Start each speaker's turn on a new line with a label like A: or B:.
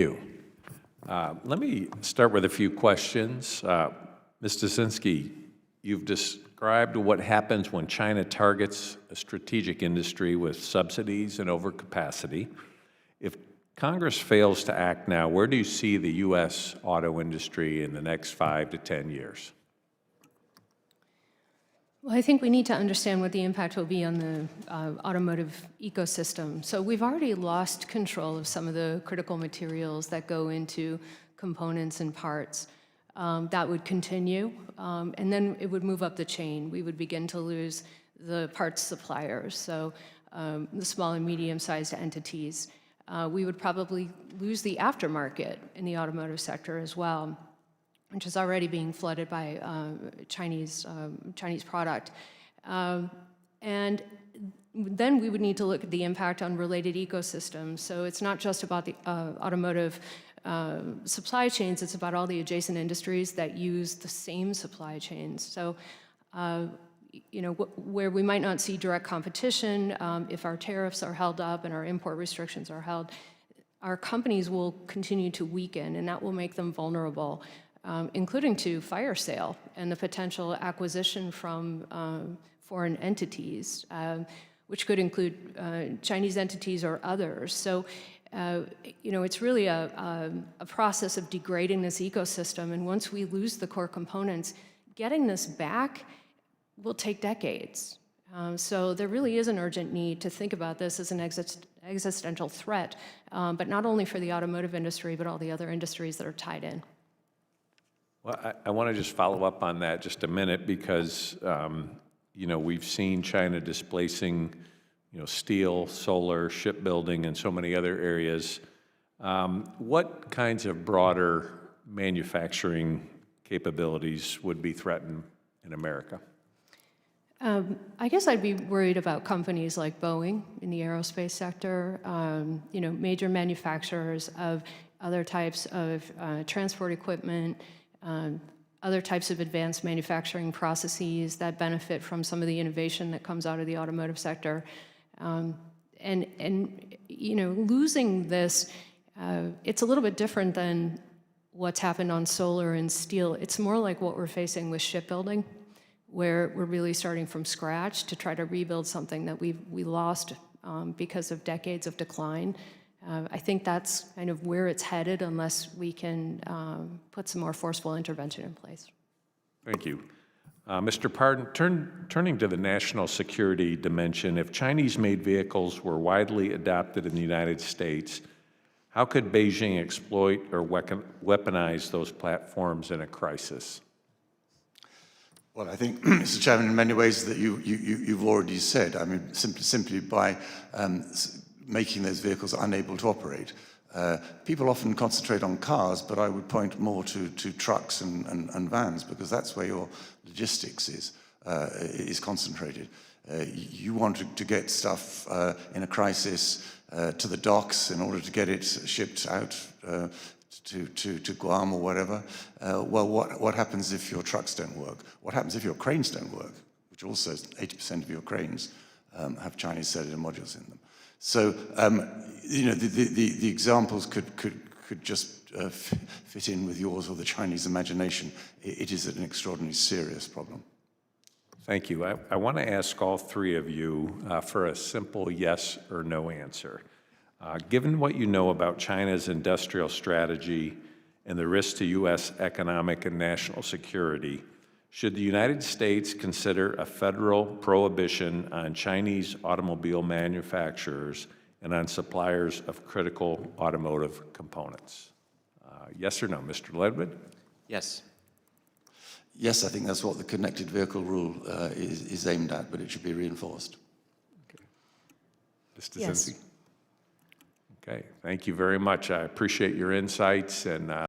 A: you. Let me start with a few questions. Ms. Dasinski, you've described what happens when China targets a strategic industry with subsidies and overcapacity. If Congress fails to act now, where do you see the U.S. auto industry in the next 5 to 10 years?
B: Well, I think we need to understand what the impact will be on the automotive ecosystem. So we've already lost control of some of the critical materials that go into components and parts. That would continue, and then it would move up the chain. We would begin to lose the parts suppliers, so the small and medium-sized entities. We would probably lose the aftermarket in the automotive sector as well, which is already being flooded by Chinese product. And then we would need to look at the impact on related ecosystems. So it's not just about the automotive supply chains, it's about all the adjacent industries that use the same supply chains. So, you know, where we might not see direct competition, if our tariffs are held up and our import restrictions are held, our companies will continue to weaken, and that will make them vulnerable, including to fire sale and the potential acquisition from foreign entities, which could include Chinese entities or others. So, you know, it's really a process of degrading this ecosystem, and once we lose the core components, getting this back will take decades. So there really is an urgent need to think about this as an existential threat, but not only for the automotive industry, but all the other industries that are tied in.
A: Well, I want to just follow up on that just a minute because, you know, we've seen China displacing, you know, steel, solar, shipbuilding, and so many other areas. What kinds of broader manufacturing capabilities would be threatened in America?
B: I guess I'd be worried about companies like Boeing in the aerospace sector, you know, major manufacturers of other types of transport equipment, other types of advanced manufacturing processes that benefit from some of the innovation that comes out of the automotive sector. And you know, losing this, it's a little bit different than what's happened on solar and steel. It's more like what we're facing with shipbuilding, where we're really starting from scratch to try to rebuild something that we lost because of decades of decline. I think that's kind of where it's headed unless we can put some more forceful intervention in place.
A: Thank you. Mr. Pardon, turning to the national security dimension, if Chinese-made vehicles were widely adopted in the United States, how could Beijing exploit or weaponize those platforms in a crisis?
C: Well, I think, Mr. Chairman, in many ways that you've already said. I mean, simply by making those vehicles unable to operate. People often concentrate on cars, but I would point more to trucks and vans, because that's where your logistics is concentrated. You want to get stuff in a crisis to the docks in order to get it shipped out to Guam or whatever. Well, what happens if your trucks don't work? What happens if your cranes don't work? Which also 80% of your cranes have Chinese cellular modules in them. So, you know, the examples could just fit in with yours or the Chinese imagination. It is an extraordinarily serious problem.
A: Thank you. I want to ask all three of you for a simple yes or no answer. Given what you know about China's industrial strategy and the risk to U.S. economic and national security, should the United States consider a federal prohibition on Chinese automobile manufacturers and on suppliers of critical automotive components? Yes or no? Mr. Ledwood?
D: Yes.
C: Yes, I think that's what the connected vehicle rule is aimed at, but it should be reinforced.
A: Okay. Ms. Dasinski? Yes. Okay, thank you very much. I appreciate your insights, and